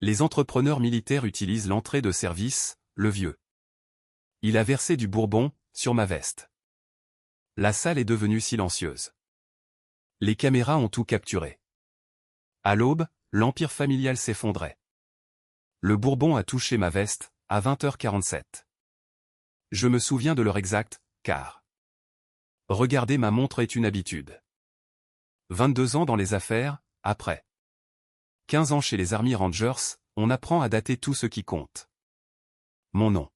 Les entrepreneurs militaires utilisent l'entrée de service, le vieux. Il a versé du bourbon sur ma veste. La salle est devenue silencieuse. Les caméras ont tout capturé. À l'aube, l'empire familial s'effondrait. Le bourbon a touché ma veste, à 20h47. Je me souviens de l'heure exacte, car regarder ma montre est une habitude. 22 ans dans les affaires, après 15 ans chez les Army Rangers, on apprend à dater tout ce qui compte. Mon nom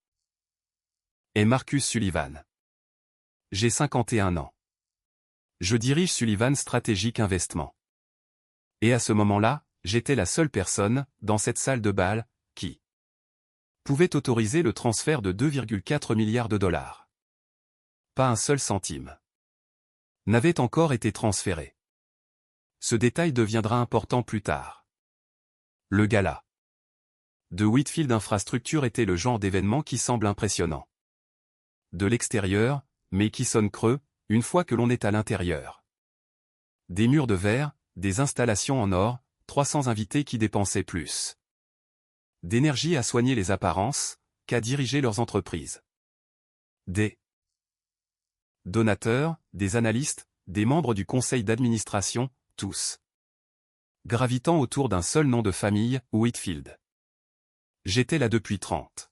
est Marcus Sullivan. J'ai 51 ans. Je dirige Sullivan Strategic Investment. Et à ce moment-là, j'étais la seule personne, dans cette salle de bal, qui pouvait autoriser le transfert de 2,4 milliards de dollars. Pas un seul centime n'avait encore été transféré. Ce détail deviendra important plus tard. Le gala de Whitfield Infrastructure était le genre d'événement qui semble impressionnant de l'extérieur, mais qui sonne creux, une fois que l'on est à l'intérieur. Des murs de verre, des installations en or, 300 invités qui dépensaient plus d'énergie à soigner les apparences, qu'à diriger leurs entreprises. Des donateurs, des analystes, des membres du conseil d'administration, tous gravitant autour d'un seul nom de famille, Whitfield. J'étais là depuis 30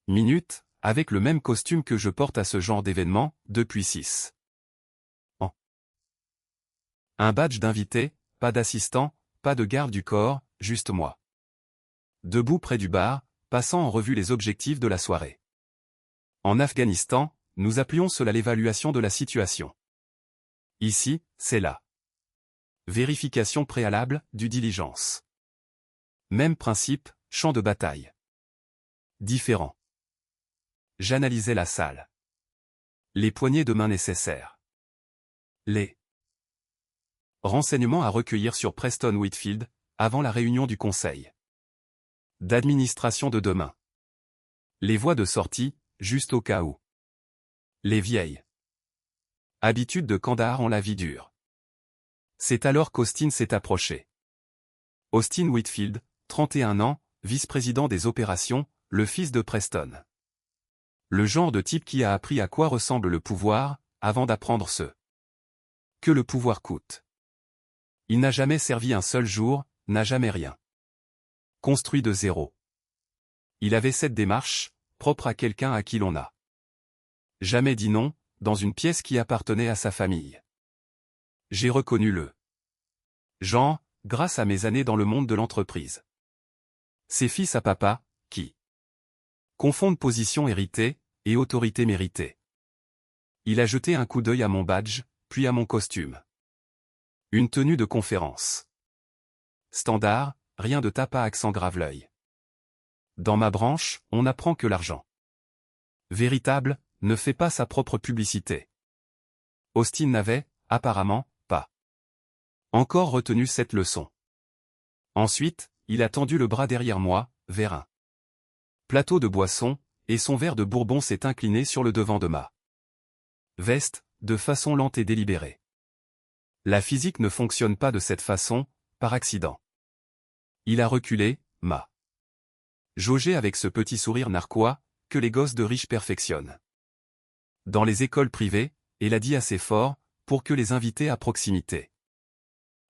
minutes, avec le même costume que je porte à ce genre d'événement, depuis 6 ans. Un badge d'invité, pas d'assistant, pas de garde du corps, juste moi. Debout près du bar, passant en revue les objectifs de la soirée. En Afghanistan, nous appelions cela l'évaluation de la situation. Ici, c'est la vérification préalable, du diligence. Même principe, champ de bataille. Différent. J'analysais la salle. Les poignées de main nécessaires. Les renseignements à recueillir sur Preston Whitfield, avant la réunion du conseil d'administration de demain. Les voies de sortie, juste au cas où. Les vieilles habitudes de Kandahar ont la vie dure. C'est alors qu'Austin s'est approché. Austin Whitfield, 31 ans, vice-président des opérations, le fils de Preston. Le genre de type qui a appris à quoi ressemble le pouvoir, avant d'apprendre ce que le pouvoir coûte. Il n'a jamais servi un seul jour, n'a jamais rien construit de zéro. Il avait cette démarche, propre à quelqu'un à qui l'on a jamais dit non, dans une pièce qui appartenait à sa famille. J'ai reconnu le genre, grâce à mes années dans le monde de l'entreprise. Ces fils à papa, qui confondent position héritée et autorité méritée. Il a jeté un coup d'œil à mon badge, puis à mon costume. Une tenue de conférence. Standard, rien de tape à accent grave l'œil. Dans ma branche, on apprend que l'argent véritable ne fait pas sa propre publicité. Austin n'avait, apparemment, pas encore retenu cette leçon. Ensuite, il a tendu le bras derrière moi, vers un plateau de boisson, et son verre de bourbon s'est incliné sur le devant de ma veste, de façon lente et délibérée. La physique ne fonctionne pas de cette façon, par accident. Il a reculé, m'a jaugé avec ce petit sourire narquois, que les gosses de riches perfectionnent dans les écoles privées, et l'a dit assez fort, pour que les invités à proximité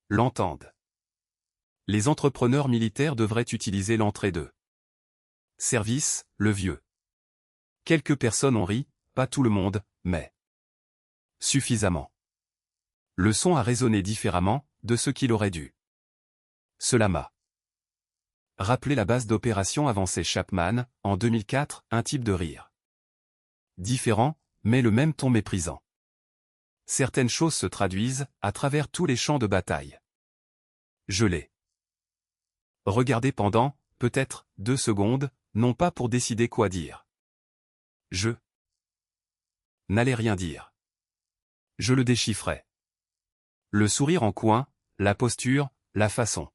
l'entendent. Les entrepreneurs militaires devraient utiliser l'entrée de service, le vieux. Quelques personnes ont ri, pas tout le monde, mais suffisamment. Le son a résonné différemment de ce qu'il aurait dû. Cela m'a rappelé la base d'opération avancée Chapman, en 2004, un type de rire différent, mais le même ton méprisant. Certaines choses se traduisent, à travers tous les champs de bataille. Je l'ai regardé pendant, peut-être, 2 secondes, non pas pour décider quoi dire. Je n'allais rien dire. Je le déchiffrais. Le sourire en coin, la posture, la façon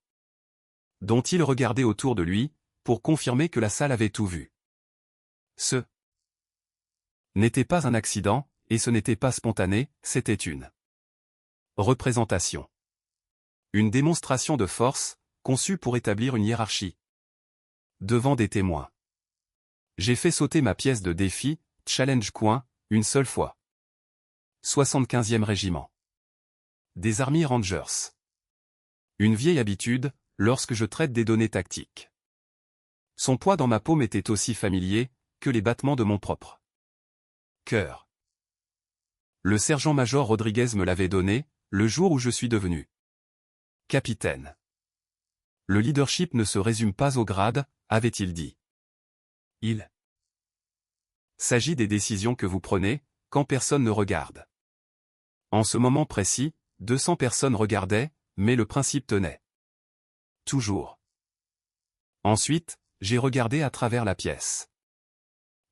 dont il regardait autour de lui, pour confirmer que la salle avait tout vu. Ce n'était pas un accident, et ce n'était pas spontané, c'était une représentation. Une démonstration de force, conçue pour établir une hiérarchie, Devant des témoins. J'ai fait sauter ma pièce de défi, Challenge Coin, une seule fois. 75e régiment. Des Army Rangers. Une vieille habitude, lorsque je traite des données tactiques. Son poids dans ma paume était aussi familier que les battements de mon propre cœur. Le sergent-major Rodriguez me l'avait donné, le jour où je suis devenu capitaine. Le leadership ne se résume pas au grade, avait-il dit. Il s'agit des décisions que vous prenez, quand personne ne regarde. En ce moment précis, 200 personnes regardaient, mais le principe tenait. Toujours. Ensuite, j'ai regardé à travers la pièce.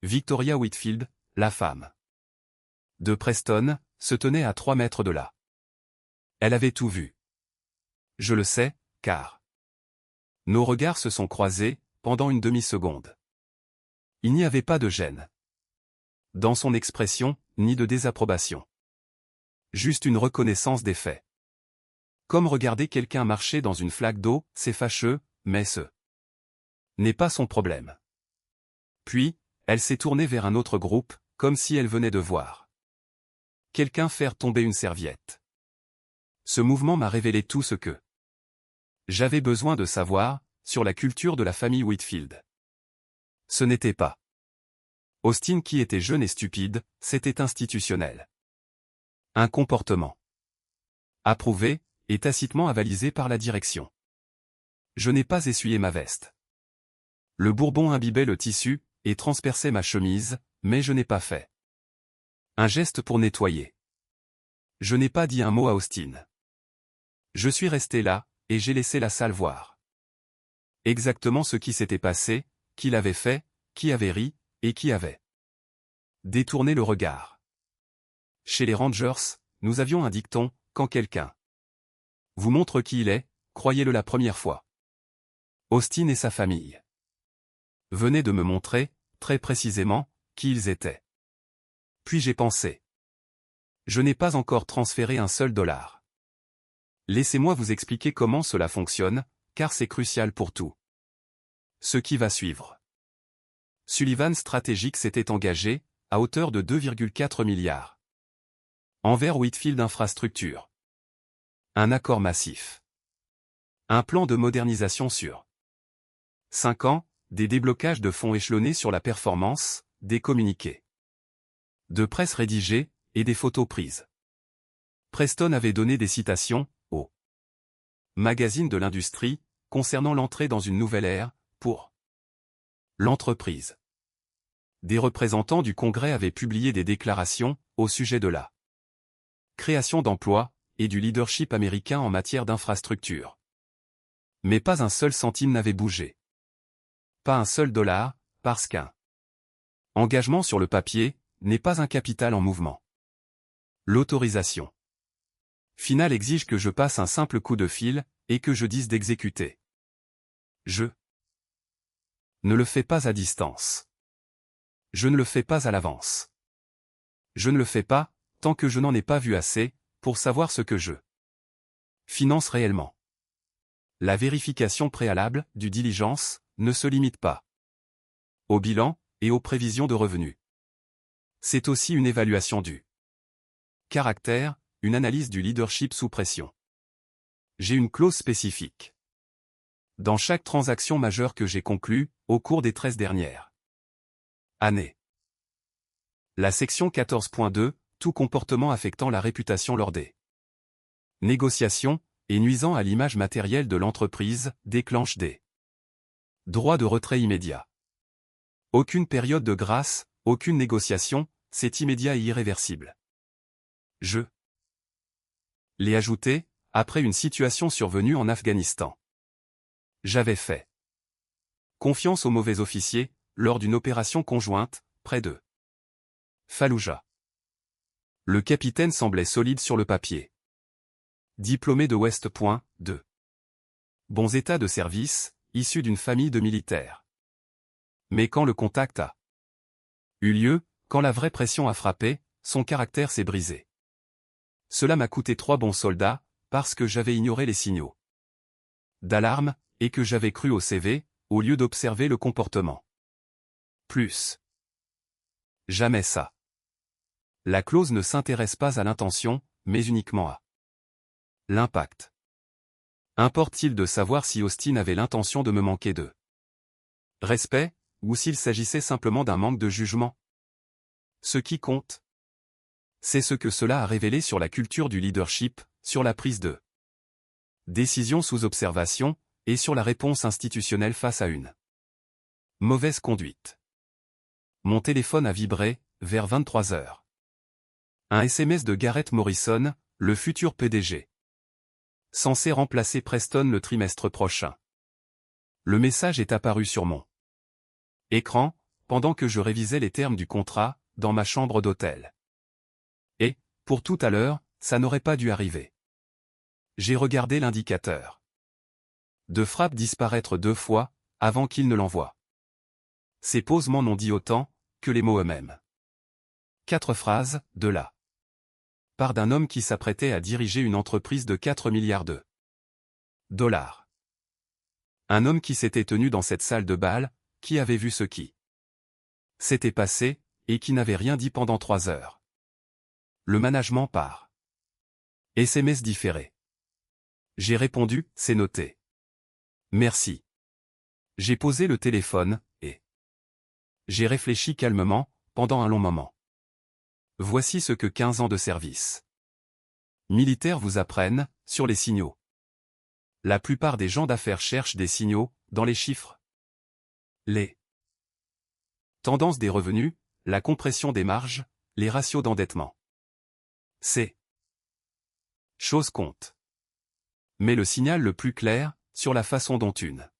Victoria Whitfield, la femme de Preston, se tenait à 3 mètres de là. Elle avait tout vu. Je le sais, car nos regards se sont croisés, pendant une demi-seconde. Il n'y avait pas de gêne dans son expression, ni de désapprobation. Juste une reconnaissance des faits. Comme regarder quelqu'un marcher dans une flaque d'eau, c'est fâcheux, mais ce n'est pas son problème. Puis, elle s'est tournée vers un autre groupe, comme si elle venait de voir quelqu'un faire tomber une serviette. Ce mouvement m'a révélé tout ce que j'avais besoin de savoir, sur la culture de la famille Whitfield. Ce n'était pas Austin qui était jeune et stupide, c'était institutionnel. Un comportement approuvé, et tacitement avalisé par la direction. Je n'ai pas essuyé ma veste. Le bourbon imbibait le tissu, et transperçait ma chemise, mais je n'ai pas fait un geste pour nettoyer. Je n'ai pas dit un mot à Austin. Je suis resté là, et j'ai laissé la salle voir exactement ce qui s'était passé, qui l'avait fait, qui avait ri, et qui avait détourné le regard. Chez les Rangers, nous avions un dicton, quand quelqu'un vous montre qui il est, croyez-le la première fois. Austin et sa famille venaient de me montrer, très précisément, qui ils étaient. Puis j'ai pensé. Je n'ai pas encore transféré un seul dollar. Laissez-moi vous expliquer comment cela fonctionne, car c'est crucial pour tout ce qui va suivre. Sullivan Strategic s'était engagé, à hauteur de 2,4 milliards. Envers Whitfield Infrastructure. Un accord massif. Un plan de modernisation sur 5 ans, des déblocages de fonds échelonnés sur la performance, des communiqués de presse rédigés, et des photos prises. Preston avait donné des citations, au magazine de l'industrie, concernant l'entrée dans une nouvelle ère, pour l'entreprise. Des représentants du Congrès avaient publié des déclarations, au sujet de la création d'emplois, et du leadership américain en matière d'infrastructure. Mais pas un seul centime n'avait bougé. Pas un seul dollar, parce qu'un engagement sur le papier n'est pas un capital en mouvement. L'autorisation finale exige que je passe un simple coup de fil, et que je dise d'exécuter. Je ne le fais pas à distance. Je ne le fais pas à l'avance. Je ne le fais pas, tant que je n'en ai pas vu assez, pour savoir ce que je finance réellement. La vérification préalable, du diligence, ne se limite pas au bilan, et aux prévisions de revenus. C'est aussi une évaluation du caractère, une analyse du leadership sous pression. J'ai une clause spécifique dans chaque transaction majeure que j'ai conclue, au cours des 13 dernières années. La section 14.2, tout comportement affectant la réputation lors des négociations, et nuisant à l'image matérielle de l'entreprise, déclenche des droits de retrait immédiat. Aucune période de grâce, aucune négociation, c'est immédiat et irréversible. Je l'ai ajouté, après une situation survenue en Afghanistan. J'avais fait confiance aux mauvais officiers, lors d'une opération conjointe, près de Fallujah. Le capitaine semblait solide sur le papier. Diplômé de West Point, de bons états de service, issu d'une famille de militaires. Mais quand le contact a eu lieu, quand la vraie pression a frappé, son caractère s'est brisé. Cela m'a coûté 3 bons soldats, parce que j'avais ignoré les signaux d'alarme, et que j'avais cru au CV, au lieu d'observer le comportement. Plus. Jamais ça. La clause ne s'intéresse pas à l'intention, mais uniquement à l'impact. Importe-t-il de savoir si Austin avait l'intention de me manquer de respect, ou s'il s'agissait simplement d'un manque de jugement? Ce qui compte, c'est ce que cela a révélé sur la culture du leadership, sur la prise de décision sous observation, et sur la réponse institutionnelle face à une mauvaise conduite. Mon téléphone a vibré, vers 23 heures. Un SMS de Gareth Morrison, le futur PDG. Censé remplacer Preston le trimestre prochain. Le message est apparu sur mon écran, pendant que je révisais les termes du contrat, dans ma chambre d'hôtel. Et, pour tout à l'heure, ça n'aurait pas dû arriver. J'ai regardé l'indicateur de frappe disparaître 2 fois, avant qu'il ne l'envoie. Ces pauses m'en ont dit autant, que les mots eux-mêmes. 4 phrases, de là. Part d'un homme qui s'apprêtait à diriger une entreprise de 4 milliards de dollars. Un homme qui s'était tenu dans cette salle de bal, qui avait vu ce qui s'était passé, et qui n'avait rien dit pendant 3 heures. Le management part. SMS différé. J'ai répondu, c'est noté. Merci. J'ai posé le téléphone, et j'ai réfléchi calmement, pendant un long moment. Voici ce que 15 ans de service militaire vous apprennent, sur les signaux. La plupart des gens d'affaires cherchent des signaux, dans les chiffres. Les tendances des revenus, la compression des marges, les ratios d'endettement. Ces choses comptent. Mais le signal le plus clair, sur la façon dont une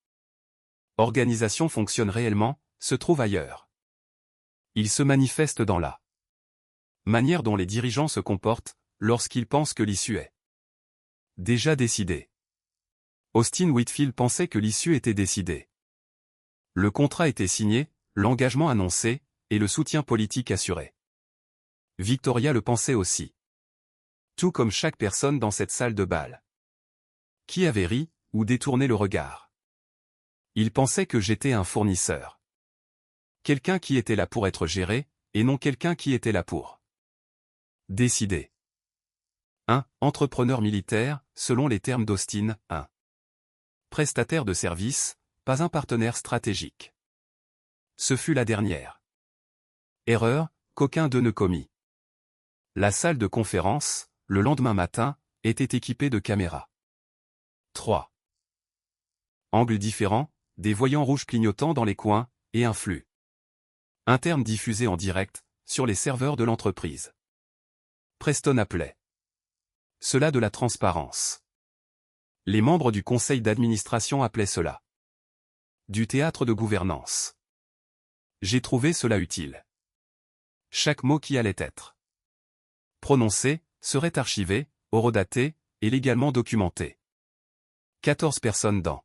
organisation fonctionne réellement, se trouve ailleurs. Il se manifeste dans la manière dont les dirigeants se comportent, lorsqu'ils pensent que l'issue est déjà décidée. Austin Whitfield pensait que l'issue était décidée. Le contrat était signé, l'engagement annoncé, et le soutien politique assuré. Victoria le pensait aussi. Tout comme chaque personne dans cette salle de bal. Qui avait ri, ou détourné le regard. Il pensait que j'étais un fournisseur. Quelqu'un qui était là pour être géré, et non quelqu'un qui était là pour décider. Un entrepreneur militaire, selon les termes d'Austin, un prestataire de service, pas un partenaire stratégique. Ce fut la dernière erreur qu'aucun d'eux ne commit. La salle de conférence, le lendemain matin, était équipée de caméras. 3 angles différents, des voyants rouges clignotant dans les coins, et un flux interne diffusé en direct, sur les serveurs de l'entreprise. Preston appelait cela de la transparence. Les membres du conseil d'administration appelaient cela du théâtre de gouvernance. J'ai trouvé cela utile. Chaque mot qui allait être prononcé, serait archivé, horodaté, et légalement documenté. 14 personnes dans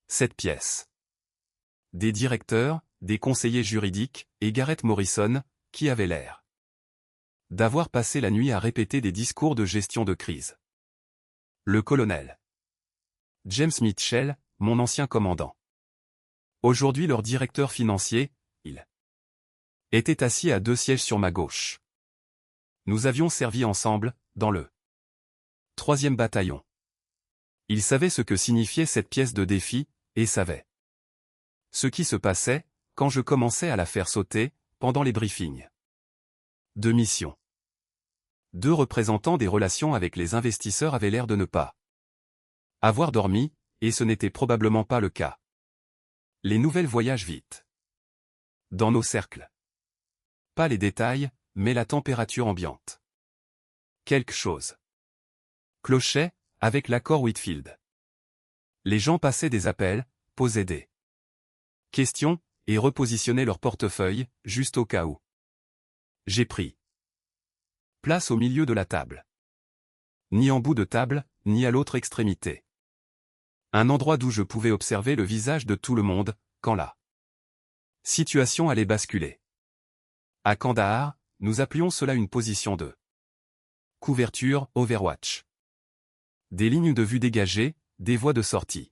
cette pièce. Des directeurs, des conseillers juridiques, et Gareth Morrison, qui avait l'air d'avoir passé la nuit à répéter des discours de gestion de crise. Le colonel James Mitchell, mon ancien commandant. Aujourd'hui leur directeur financier, il était assis à 2 sièges sur ma gauche. Nous avions servi ensemble, dans le 3e bataillon. Il savait ce que signifiait cette pièce de défi, et savait ce qui se passait, quand je commençais à la faire sauter, pendant les briefings de mission. 2 représentants des relations avec les investisseurs avaient l'air de ne pas avoir dormi, et ce n'était probablement pas le cas. Les nouvelles voyagent vite dans nos cercles. Pas les détails, mais la température ambiante. Quelque chose clochait, avec l'accord Whitfield. Les gens passaient des appels, posaient des questions, et repositionnaient leur portefeuille, juste au cas où. J'ai pris place au milieu de la table. Ni en bout de table, ni à l'autre extrémité. Un endroit d'où je pouvais observer le visage de tout le monde, quand la situation allait basculer. À Kandahar, nous appelions cela une position de couverture, Overwatch. Des lignes de vue dégagées, des voies de sortie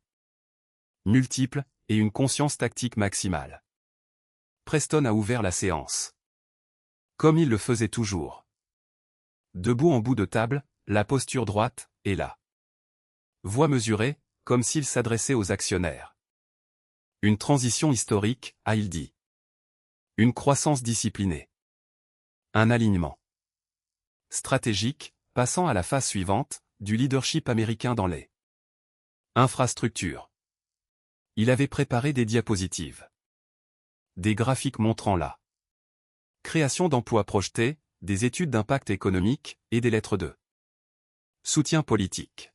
multiples, et une conscience tactique maximale. Preston a ouvert la séance. Comme il le faisait toujours. Debout en bout de table, la posture droite, et la voix mesurée, comme s'il s'adressait aux actionnaires. Une transition historique, a-t-il dit. Une croissance disciplinée. Un alignement stratégique, passant à la phase suivante, du leadership américain dans les infrastructures. Il avait préparé des diapositives. Des graphiques montrant la création d'emplois projetés, des études d'impact économique et des lettres de soutien politique.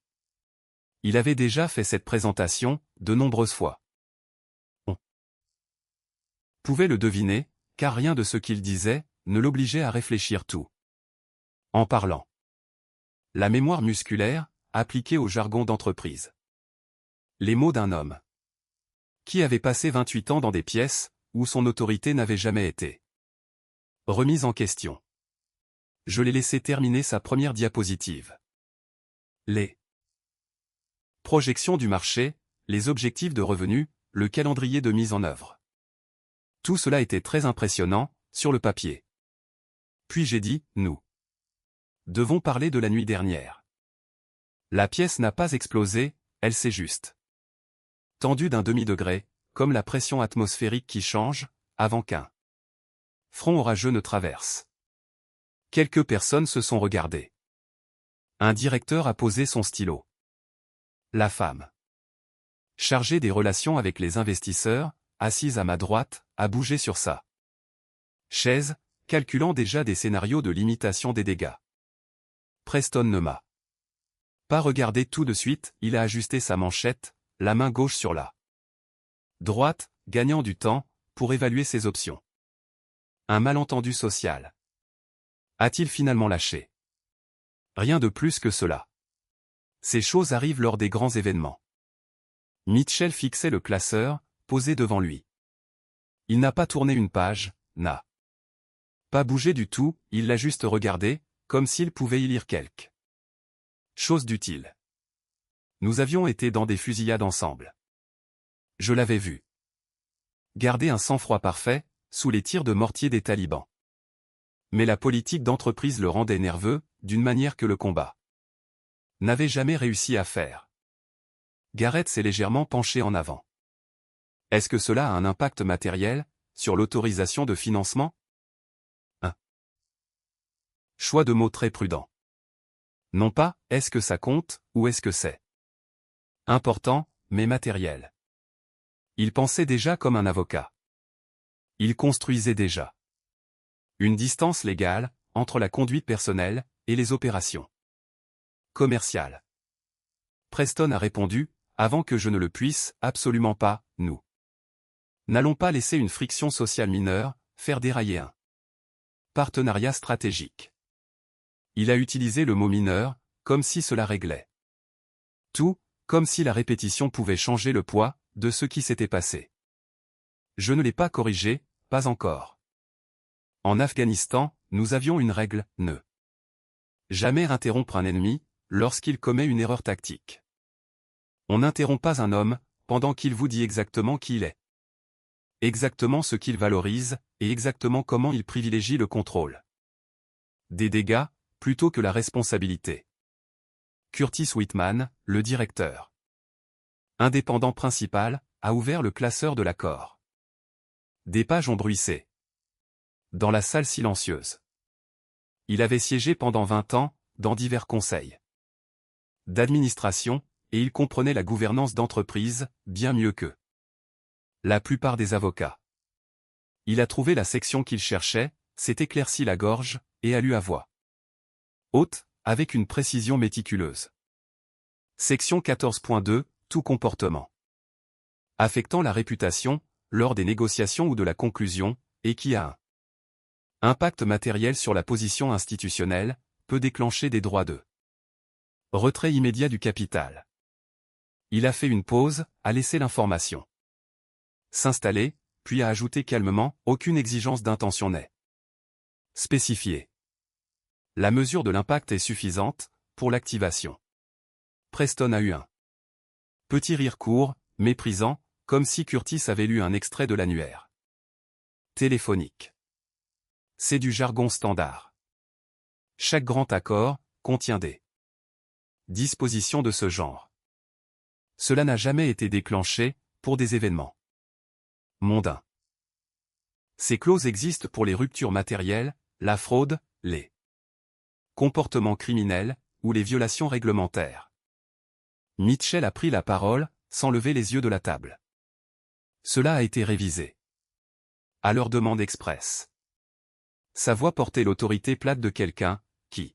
Il avait déjà fait cette présentation de nombreuses fois. On pouvait le deviner, car rien de ce qu'il disait ne l'obligeait à réfléchir tout en parlant. La mémoire musculaire, appliquée au jargon d'entreprise. Les mots d'un homme qui avait passé 28 ans dans des pièces où son autorité n'avait jamais été remise en question. Je l'ai laissé terminer sa première diapositive. Les projections du marché, les objectifs de revenus, le calendrier de mise en œuvre. Tout cela était très impressionnant, sur le papier. Puis j'ai dit, nous devons parler de la nuit dernière. La pièce n'a pas explosé, elle s'est juste tendue d'un demi-degré, comme la pression atmosphérique qui change, avant qu'un front orageux ne traverse. Quelques personnes se sont regardées. Un directeur a posé son stylo. La femme chargée des relations avec les investisseurs, assise à ma droite, a bougé sur sa chaise, calculant déjà des scénarios de limitation des dégâts. Preston ne m'a pas regardé tout de suite, il a ajusté sa manchette, la main gauche sur la droite, gagnant du temps, pour évaluer ses options. Un malentendu social. A-t-il finalement lâché? Rien de plus que cela. Ces choses arrivent lors des grands événements. Mitchell fixait le classeur, posé devant lui. Il n'a pas tourné une page, n'a pas bougé du tout, il l'a juste regardé, comme s'il pouvait y lire quelque chose d'utile. Nous avions été dans des fusillades ensemble. Je l'avais vu garder un sang-froid parfait, sous les tirs de mortier des talibans. Mais la politique d'entreprise le rendait nerveux, d'une manière que le combat n'avait jamais réussi à faire. Garrett s'est légèrement penché en avant. Est-ce que cela a un impact matériel, sur l'autorisation de financement? Un choix de mots très prudent. Non pas, est-ce que ça compte, ou est-ce que c'est important, mais matériel. Il pensait déjà comme un avocat. Il construisait déjà une distance légale, entre la conduite personnelle, et les opérations commerciales. Preston a répondu, avant que je ne le puisse, absolument pas, nous n'allons pas laisser une friction sociale mineure, faire dérailler un partenariat stratégique. Il a utilisé le mot mineur, comme si cela réglait tout, comme si la répétition pouvait changer le poids de ce qui s'était passé. Je ne l'ai pas corrigé, pas encore. En Afghanistan, nous avions une règle, ne jamais interrompre un ennemi, lorsqu'il commet une erreur tactique. On n'interrompt pas un homme, pendant qu'il vous dit exactement qui il est. Exactement ce qu'il valorise, et exactement comment il privilégie le contrôle des dégâts, plutôt que la responsabilité. Curtis Whitman, le directeur indépendant principal, a ouvert le classeur de l'accord. Des pages ont bruissé. Dans la salle silencieuse. Il avait siégé pendant 20 ans, dans divers conseils d'administration, et il comprenait la gouvernance d'entreprise, bien mieux que la plupart des avocats. Il a trouvé la section qu'il cherchait, s'est éclairci la gorge, et a lu à voix haute, avec une précision méticuleuse. Section 14.2, tout comportement affectant la réputation, lors des négociations ou de la conclusion, et qui a un impact matériel sur la position institutionnelle, peut déclencher des droits de retrait immédiat du capital. Il a fait une pause, a laissé l'information s'installer, puis a ajouté calmement, aucune exigence d'intention n'est spécifiée. La mesure de l'impact est suffisante, pour l'activation. Preston a eu un petit rire court, méprisant, comme si Curtis avait lu un extrait de l'annuaire téléphonique. C'est du jargon standard. Chaque grand accord contient des dispositions de ce genre. Cela n'a jamais été déclenché pour des événements mondains. Ces clauses existent pour les ruptures matérielles, la fraude, les comportements criminels ou les violations réglementaires. Mitchell a pris la parole, sans lever les yeux de la table. Cela a été révisé. À leur demande expresse. Sa voix portait l'autorité plate de quelqu'un qui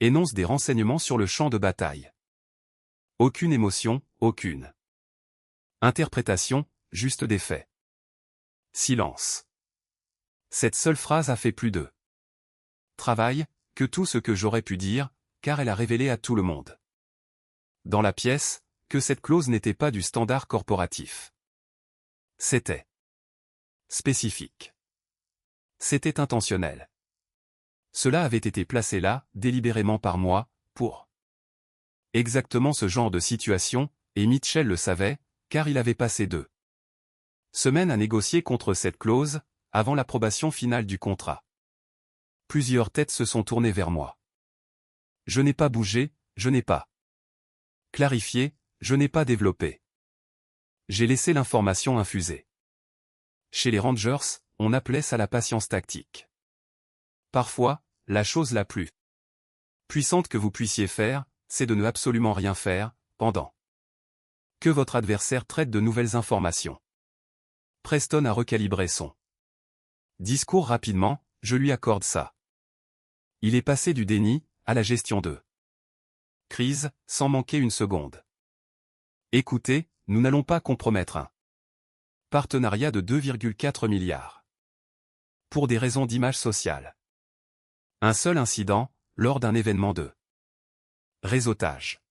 énonce des renseignements sur le champ de bataille. Aucune émotion, aucune interprétation, juste des faits. Silence. Cette seule phrase a fait plus de travail que tout ce que j'aurais pu dire, car elle a révélé à tout le monde dans la pièce que cette clause n'était pas du standard corporatif. C'était spécifique. C'était intentionnel. Cela avait été placé là, délibérément par moi, pour exactement ce genre de situation, et Mitchell le savait, car il avait passé 2 semaines à négocier contre cette clause, avant l'approbation finale du contrat. Plusieurs têtes se sont tournées vers moi. Je n'ai pas bougé, je n'ai pas clarifié, je n'ai pas développé. J'ai laissé l'information infuser. Chez les Rangers, on appelait ça la patience tactique. Parfois, la chose la plus puissante que vous puissiez faire, c'est de ne absolument rien faire, pendant que votre adversaire traite de nouvelles informations. Preston a recalibré son discours rapidement, je lui accorde ça. Il est passé du déni à la gestion de crise, sans manquer une seconde. Écoutez, nous n'allons pas compromettre un partenariat de 2,4 milliards. Pour des raisons d'image sociale. Un seul incident, lors d'un événement de réseautage.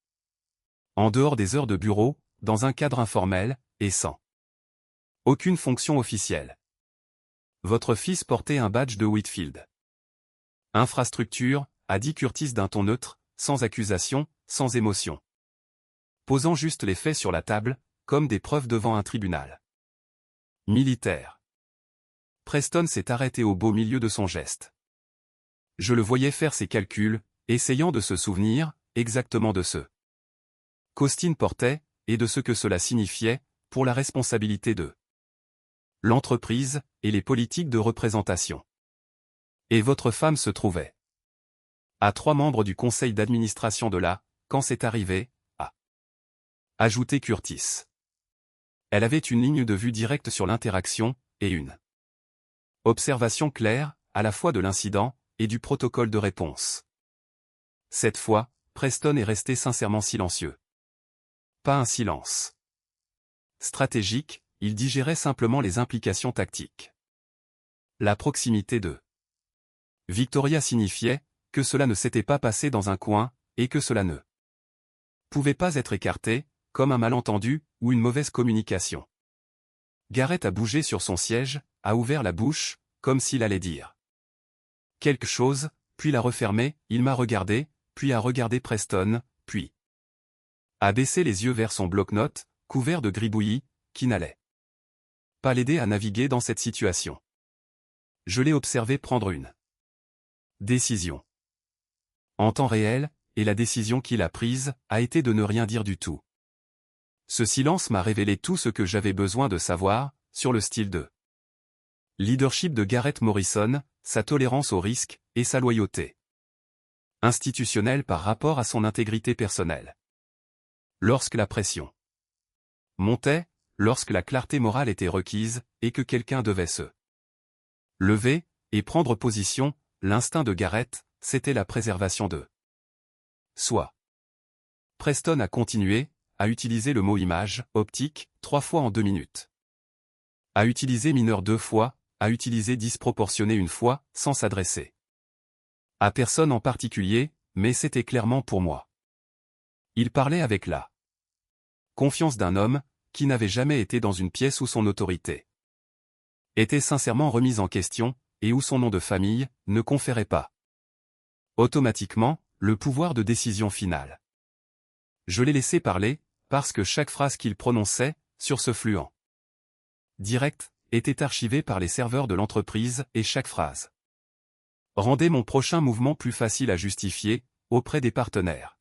En dehors des heures de bureau, dans un cadre informel, et sans aucune fonction officielle. Votre fils portait un badge de Whitfield. Infrastructure, a dit Curtis d'un ton neutre, sans accusation, sans émotion. Posant juste les faits sur la table, comme des preuves devant un tribunal militaire. Preston s'est arrêté au beau milieu de son geste. Je le voyais faire ses calculs, essayant de se souvenir, exactement de ce qu'Austin portait, et de ce que cela signifiait, pour la responsabilité de l'entreprise, et les politiques de représentation. Et votre femme se trouvait à 3 membres du conseil d'administration de la, quand c'est arrivé, a ajouté Curtis. Elle avait une ligne de vue directe sur l'interaction, et une observation claire, à la fois de l'incident, et du protocole de réponse. Cette fois, Preston est resté sincèrement silencieux. Pas un silence stratégique, il digérait simplement les implications tactiques. La proximité de Victoria signifiait que cela ne s'était pas passé dans un coin, et que cela ne pouvait pas être écarté, comme un malentendu, ou une mauvaise communication. Garrett a bougé sur son siège, a ouvert la bouche, comme s'il allait dire quelque chose, puis l'a refermé, il m'a regardé, puis a regardé Preston, puis a baissé les yeux vers son bloc-notes, couvert de gribouillis, qui n'allait pas l'aider à naviguer dans cette situation. Je l'ai observé prendre une décision en temps réel, et la décision qu'il a prise a été de ne rien dire du tout. Ce silence m'a révélé tout ce que j'avais besoin de savoir, sur le style de leadership de Garrett Morrison, sa tolérance au risque, et sa loyauté institutionnelle par rapport à son intégrité personnelle. Lorsque la pression montait, lorsque la clarté morale était requise, et que quelqu'un devait se lever, et prendre position, l'instinct de Garrett, c'était la préservation de soi. Preston a continué, à utiliser le mot image, optique, 3 fois en 2 minutes. A utilisé mineur 2 fois, a utilisé disproportionné 1 fois, sans s'adresser à personne en particulier, mais c'était clairement pour moi. Il parlait avec la confiance d'un homme, qui n'avait jamais été dans une pièce où son autorité était sincèrement remise en question, et où son nom de famille ne conférait pas automatiquement le pouvoir de décision finale. Je l'ai laissé parler, parce que chaque phrase qu'il prononçait sur ce fluent direct, était archivé par les serveurs de l'entreprise et chaque phrase rendait mon prochain mouvement plus facile à justifier auprès des partenaires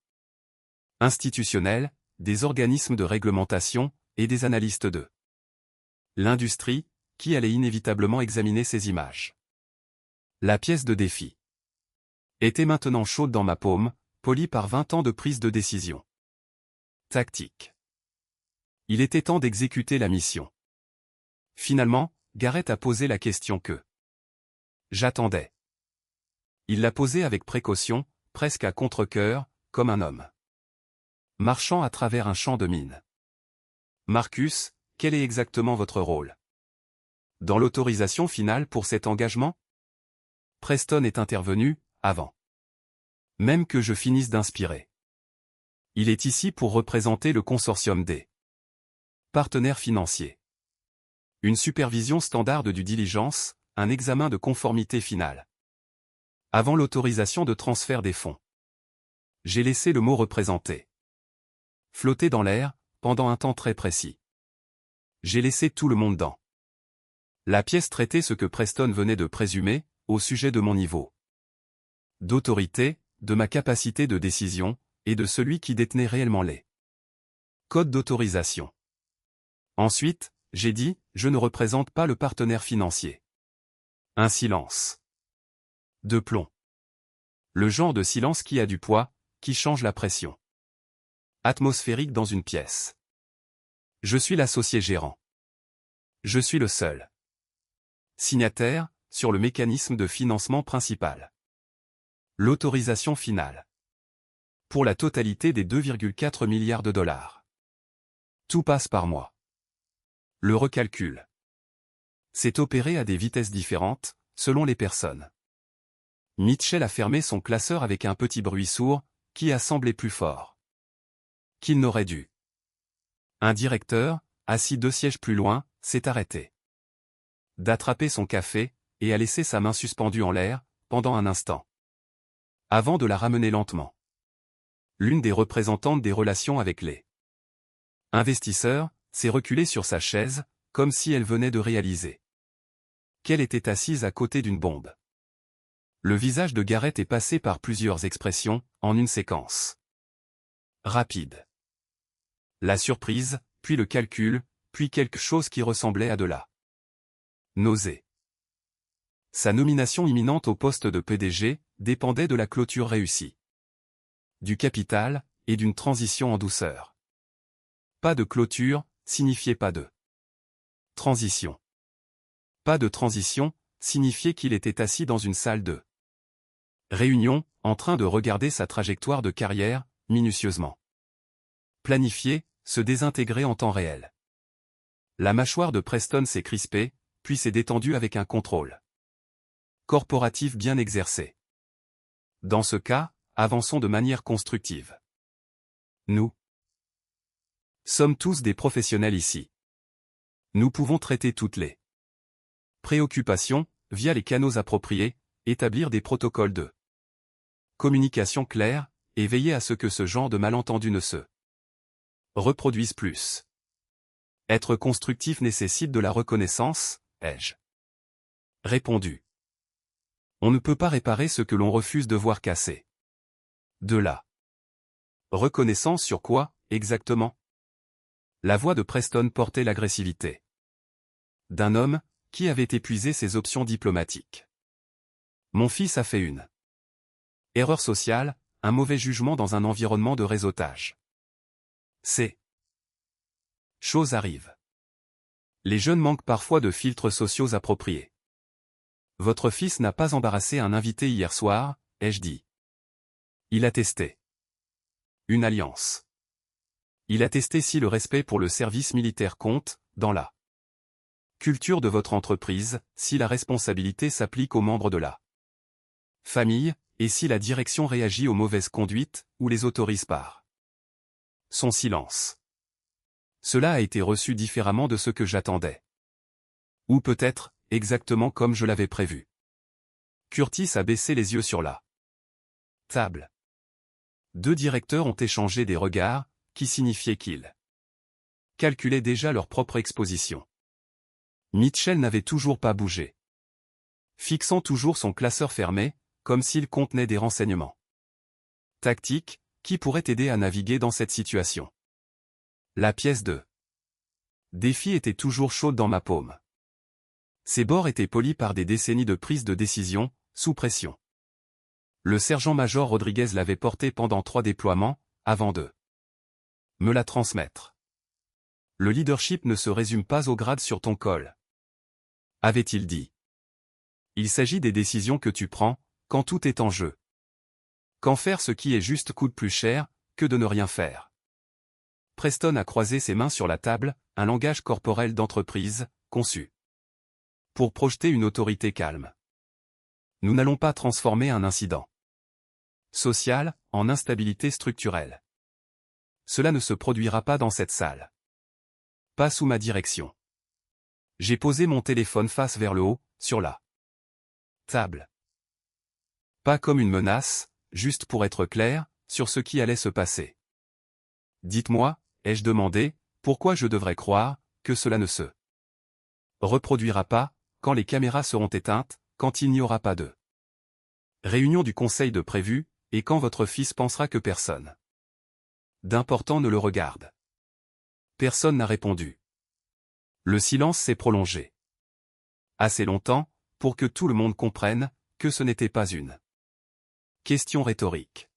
institutionnels, des organismes de réglementation et des analystes de l'industrie, qui allaient inévitablement examiner ces images. La pièce de défi était maintenant chaude dans ma paume, polie par 20 ans de prise de décision tactique. Il était temps d'exécuter la mission. Finalement, Garrett a posé la question que j'attendais. Il l'a posée avec précaution, presque à contre-cœur, comme un homme marchant à travers un champ de mines. Marcus, quel est exactement votre rôle dans l'autorisation finale pour cet engagement? Preston est intervenu, avant même que je finisse d'inspirer. Il est ici pour représenter le consortium des partenaires financiers. Une supervision standard du diligence, un examen de conformité finale. Avant l'autorisation de transfert des fonds. J'ai laissé le mot représenter flotter dans l'air, pendant un temps très précis. J'ai laissé tout le monde dans la pièce traiter ce que Preston venait de présumer, au sujet de mon niveau d'autorité, de ma capacité de décision, et de celui qui détenait réellement les codes d'autorisation. Ensuite, j'ai dit, je ne représente pas le partenaire financier. Un silence de plomb. Le genre de silence qui a du poids, qui change la pression atmosphérique dans une pièce. Je suis l'associé gérant. Je suis le seul signataire, sur le mécanisme de financement principal. L'autorisation finale. Pour la totalité des 2,4 milliards de dollars. Tout passe par moi. Le recalcul s'est opéré à des vitesses différentes, selon les personnes. Mitchell a fermé son classeur avec un petit bruit sourd, qui a semblé plus fort qu'il n'aurait dû. Un directeur, assis 2 sièges plus loin, s'est arrêté d'attraper son café, et a laissé sa main suspendue en l'air, pendant un instant. Avant de la ramener lentement. L'une des représentantes des relations avec les investisseurs, s'est reculée sur sa chaise, comme si elle venait de réaliser qu'elle était assise à côté d'une bombe. Le visage de Garrett est passé par plusieurs expressions, en une séquence rapide. La surprise, puis le calcul, puis quelque chose qui ressemblait à de la nausée. Sa nomination imminente au poste de PDG dépendait de la clôture réussie du capital, et d'une transition en douceur. Pas de clôture, signifiait pas de transition. Pas de transition, signifiait qu'il était assis dans une salle de réunion, en train de regarder sa trajectoire de carrière, minutieusement planifiée, se désintégrer en temps réel. La mâchoire de Preston s'est crispée, puis s'est détendue avec un contrôle corporatif bien exercé. Dans ce cas, avançons de manière constructive. Nous sommes tous des professionnels ici. Nous pouvons traiter toutes les préoccupations, via les canaux appropriés, établir des protocoles de communication clairs, et veiller à ce que ce genre de malentendus ne se reproduise plus. Être constructif nécessite de la reconnaissance, ai-je répondu. On ne peut pas réparer ce que l'on refuse de voir cassé. De la reconnaissance sur quoi, exactement? La voix de Preston portait l'agressivité d'un homme qui avait épuisé ses options diplomatiques. Mon fils a fait une erreur sociale, un mauvais jugement dans un environnement de réseautage. Ces choses arrivent. Les jeunes manquent parfois de filtres sociaux appropriés. Votre fils n'a pas embarrassé un invité hier soir, ai-je dit. Il a testé une alliance. Il a testé si le respect pour le service militaire compte, dans la culture de votre entreprise, si la responsabilité s'applique aux membres de la famille, et si la direction réagit aux mauvaises conduites, ou les autorise par son silence. Cela a été reçu différemment de ce que j'attendais. Ou peut-être, exactement comme je l'avais prévu. Curtis a baissé les yeux sur la table. 2 directeurs ont échangé des regards, qui signifiaient qu'ils calculaient déjà leur propre exposition. Mitchell n'avait toujours pas bougé. Fixant toujours son classeur fermé, comme s'il contenait des renseignements. Tactique, qui pourrait aider à naviguer dans cette situation. La pièce de défi était toujours chaude dans ma paume. Ses bords étaient polis par des décennies de prise de décision, sous pression. Le sergent-major Rodriguez l'avait porté pendant 3 déploiements, avant de me la transmettre. Le leadership ne se résume pas au grade sur ton col, avait-il dit. Il s'agit des décisions que tu prends, quand tout est en jeu. Quand faire ce qui est juste coûte plus cher, que de ne rien faire. Preston a croisé ses mains sur la table, un langage corporel d'entreprise, conçu pour projeter une autorité calme. Nous n'allons pas transformer un incident social en instabilité structurelle. Cela ne se produira pas dans cette salle. Pas sous ma direction. J'ai posé mon téléphone face vers le haut, sur la table. Pas comme une menace, juste pour être clair, sur ce qui allait se passer. Dites-moi, ai-je demandé, pourquoi je devrais croire que cela ne se reproduira pas, quand les caméras seront éteintes, quand il n'y aura pas de réunion du conseil de prévu, et quand votre fils pensera que personne d'important ne le regarde. Personne n'a répondu. Le silence s'est prolongé. Assez longtemps, pour que tout le monde comprenne que ce n'était pas une question rhétorique.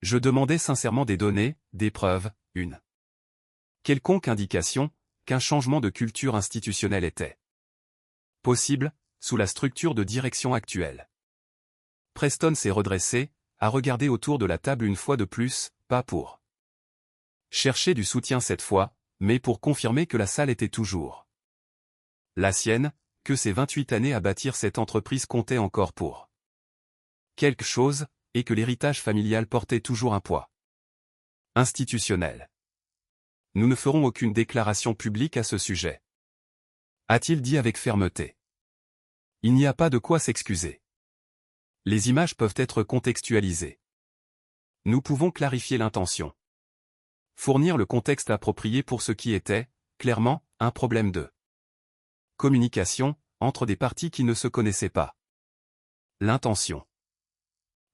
Je demandais sincèrement des données, des preuves, une quelconque indication qu'un changement de culture institutionnelle était possible, sous la structure de direction actuelle. Preston s'est redressé, a regardé autour de la table une fois de plus, pas pour chercher du soutien cette fois, mais pour confirmer que la salle était toujours la sienne, que ses 28 années à bâtir cette entreprise comptaient encore pour quelque chose, et que l'héritage familial portait toujours un poids institutionnel. Nous ne ferons aucune déclaration publique à ce sujet, a-t-il dit avec fermeté. Il n'y a pas de quoi s'excuser. Les images peuvent être contextualisées. Nous pouvons clarifier l'intention. Fournir le contexte approprié pour ce qui était, clairement, un problème de communication, entre des parties qui ne se connaissaient pas. L'intention.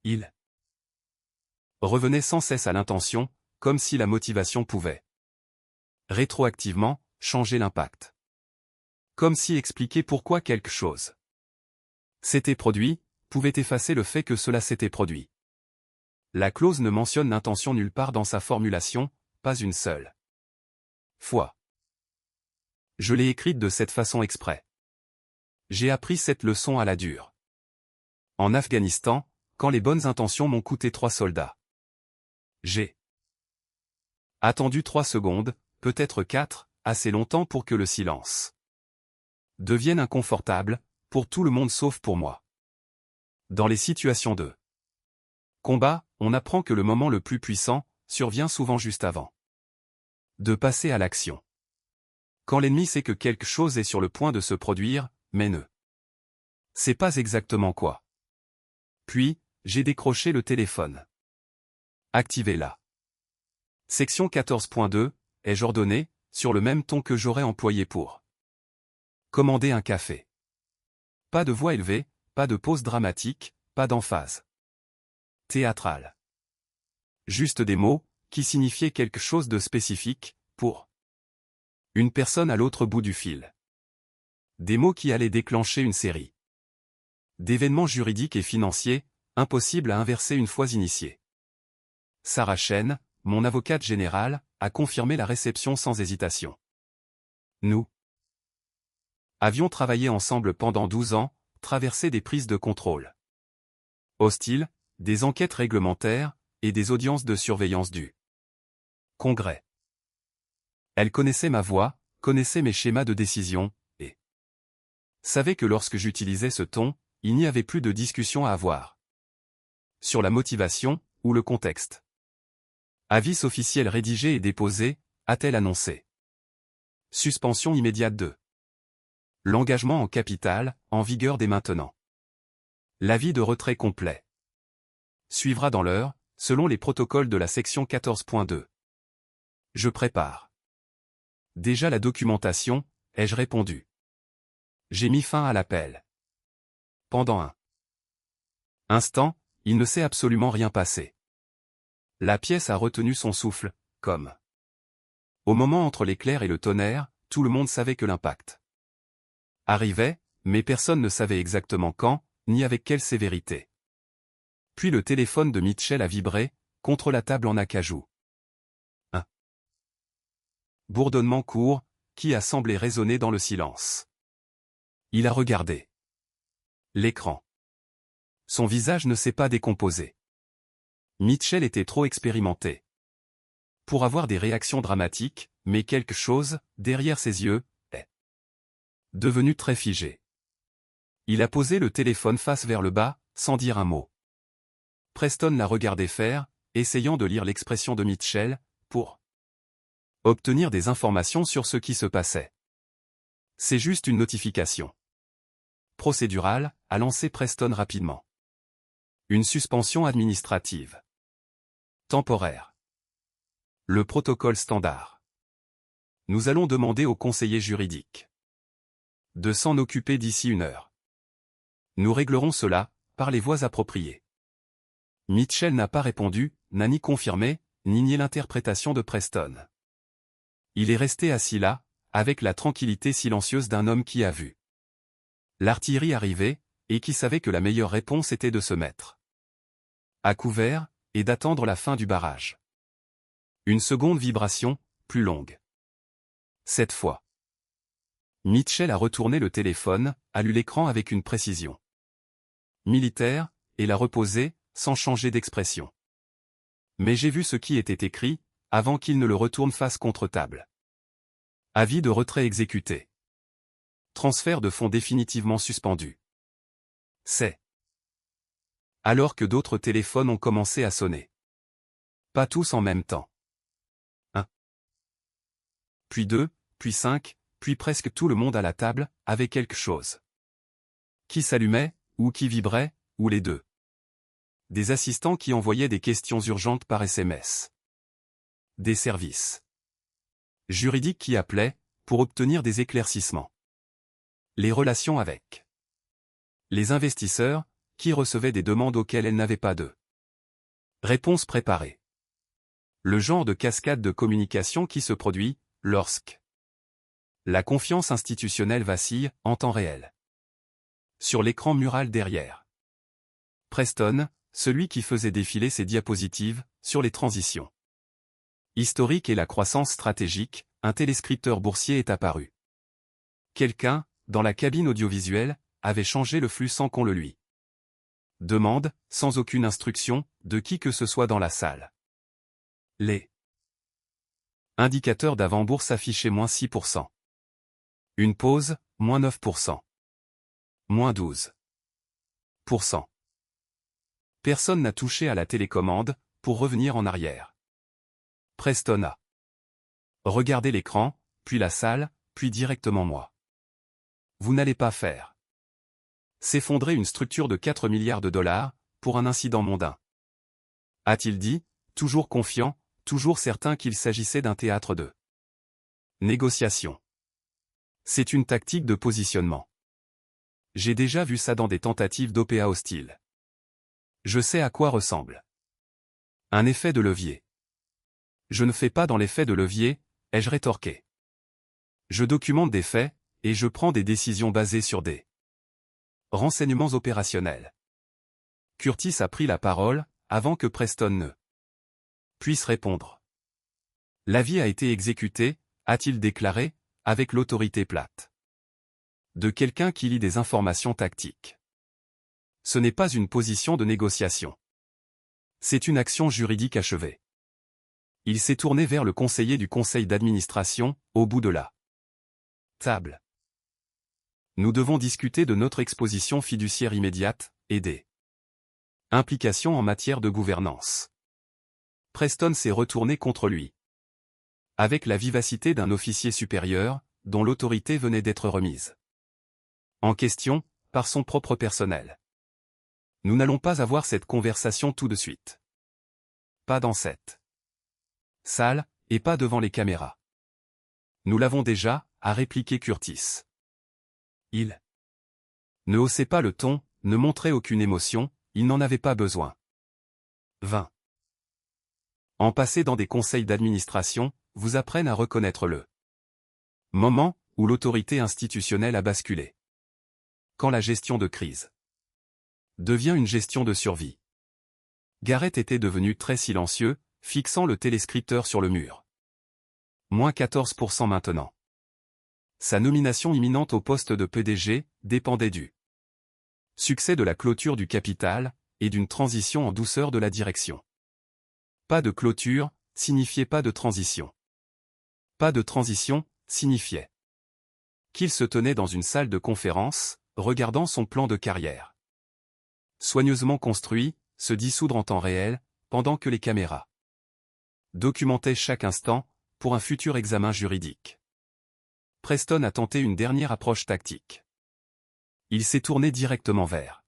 Il revenait sans cesse à l'intention, comme si la motivation pouvait rétroactivement changer l'impact. Comme si expliquer pourquoi quelque chose s'était produit, pouvait effacer le fait que cela s'était produit. La clause ne mentionne l'intention nulle part dans sa formulation, pas une seule fois. Je l'ai écrite de cette façon exprès. J'ai appris cette leçon à la dure. En Afghanistan, quand les bonnes intentions m'ont coûté 3 soldats. J'ai attendu 3 secondes, peut-être 4, assez longtemps pour que le silence devienne inconfortable, pour tout le monde sauf pour moi. Dans les situations de combat, on apprend que le moment le plus puissant survient souvent juste avant de passer à l'action. Quand l'ennemi sait que quelque chose est sur le point de se produire, mais ne sait pas exactement quoi. Puis, j'ai décroché le téléphone. Activez-la. Section 14.2, ai-je ordonné, sur le même ton que j'aurais employé pour commander un café. Pas de voix élevée, pas de pause dramatique, pas d'emphase théâtrale. Juste des mots, qui signifiaient quelque chose de spécifique, pour une personne à l'autre bout du fil. Des mots qui allaient déclencher une série d'événements juridiques et financiers, impossibles à inverser une fois initiés. Sarah Chen, mon avocate générale, a confirmé la réception sans hésitation. Nous avions travaillé ensemble pendant 12 ans, traversé des prises de contrôle hostiles, des enquêtes réglementaires, et des audiences de surveillance du Congrès. Elle connaissait ma voix, connaissait mes schémas de décision, et savait que lorsque j'utilisais ce ton, il n'y avait plus de discussion à avoir sur la motivation, ou le contexte. Avis officiel rédigé et déposé, a-t-elle annoncé. Suspension immédiate de l'engagement en capital, en vigueur dès maintenant. L'avis de retrait complet suivra dans l'heure, selon les protocoles de la section 14.2. Je prépare. Déjà la documentation, ai-je répondu. J'ai mis fin à l'appel. Pendant un instant, il ne s'est absolument rien passé. La pièce a retenu son souffle, comme. Au moment entre l'éclair et le tonnerre, tout le monde savait que l'impact arrivait, mais personne ne savait exactement quand, ni avec quelle sévérité. Puis le téléphone de Mitchell a vibré, contre la table en acajou. Un bourdonnement court, qui a semblé résonner dans le silence. Il a regardé l'écran. Son visage ne s'est pas décomposé. Mitchell était trop expérimenté pour avoir des réactions dramatiques, mais quelque chose, derrière ses yeux, est devenu très figé. Il a posé le téléphone face vers le bas, sans dire un mot. Preston l'a regardé faire, essayant de lire l'expression de Mitchell, pour obtenir des informations sur ce qui se passait. C'est juste une notification procédurale, a lancé Preston rapidement. Une suspension administrative. Temporaire. Le protocole standard. Nous allons demander au conseiller juridique de s'en occuper d'ici 1 heure. Nous réglerons cela, par les voies appropriées. Mitchell n'a pas répondu, n'a ni confirmé, ni nié l'interprétation de Preston. Il est resté assis là, avec la tranquillité silencieuse d'un homme qui a vu l'artillerie arriver, et qui savait que la meilleure réponse était de se mettre à couvert, et d'attendre la fin du barrage. Une seconde vibration, plus longue. Cette fois, Mitchell a retourné le téléphone, a lu l'écran avec une précision militaire, et l'a reposé, sans changer d'expression. Mais j'ai vu ce qui était écrit, avant qu'il ne le retourne face contre table. Avis de retrait exécuté. Transfert de fonds définitivement suspendu. C'est alors que d'autres téléphones ont commencé à sonner. Pas tous en même temps. 1. Puis 2, puis 5, puis presque tout le monde à la table, avait quelque chose qui s'allumait, ou qui vibrait, ou les deux. Des assistants qui envoyaient des questions urgentes par SMS. Des services juridiques qui appelaient, pour obtenir des éclaircissements. Les relations avec les investisseurs, qui recevaient des demandes auxquelles elles n'avaient pas de réponse préparée. Le genre de cascade de communication qui se produit, lorsque la confiance institutionnelle vacille, en temps réel. Sur l'écran mural derrière Preston, celui qui faisait défiler ses diapositives, sur les transitions historiques et la croissance stratégique, un téléscripteur boursier est apparu. Quelqu'un, dans la cabine audiovisuelle, avait changé le flux sans qu'on le lui demande, sans aucune instruction, de qui que ce soit dans la salle. Les indicateurs d'avant-bourse affichaient moins 6%. Une pause, moins 9%. Moins 12%. Personne n'a touché à la télécommande, pour revenir en arrière. Preston a regardé l'écran, puis la salle, puis directement moi. Vous n'allez pas faire s'effondrer une structure de 4 milliards de dollars, pour un incident mondain. A-t-il dit, toujours confiant, toujours certain qu'il s'agissait d'un théâtre de négociation. C'est une tactique de positionnement. J'ai déjà vu ça dans des tentatives d'OPA hostiles. Je sais à quoi ressemble. Un effet de levier. Je ne fais pas dans l'effet de levier, ai-je rétorqué. Je documente des faits, et je prends des décisions basées sur des renseignements opérationnels. Curtis a pris la parole, avant que Preston ne puisse répondre. L'avis a été exécuté, a-t-il déclaré, avec l'autorité plate de quelqu'un qui lit des informations tactiques. Ce n'est pas une position de négociation. C'est une action juridique achevée. Il s'est tourné vers le conseiller du conseil d'administration, au bout de la table. Nous devons discuter de notre exposition fiduciaire immédiate, et des implications en matière de gouvernance. Preston s'est retourné contre lui. Avec la vivacité d'un officier supérieur, dont l'autorité venait d'être remise en question, par son propre personnel. Nous n'allons pas avoir cette conversation tout de suite. Pas dans cette salle, et pas devant les caméras. Nous l'avons déjà, a répliqué Curtis. Il ne haussait pas le ton, ne montrait aucune émotion, il n'en avait pas besoin. 20. En passer dans des conseils d'administration, vous apprennent à reconnaître le moment où l'autorité institutionnelle a basculé. Quand la gestion de crise devient une gestion de survie. Garrett était devenu très silencieux, fixant le téléscripteur sur le mur. Moins 14% maintenant. Sa nomination imminente au poste de PDG dépendait du succès de la clôture du capital et d'une transition en douceur de la direction. Pas de clôture signifiait pas de transition. Pas de transition signifiait qu'il se tenait dans une salle de conférence, regardant son plan de carrière. Soigneusement construit, se dissoudre en temps réel, pendant que les caméras documentaient chaque instant, pour un futur examen juridique. Preston a tenté une dernière approche tactique. Il s'est tourné directement vers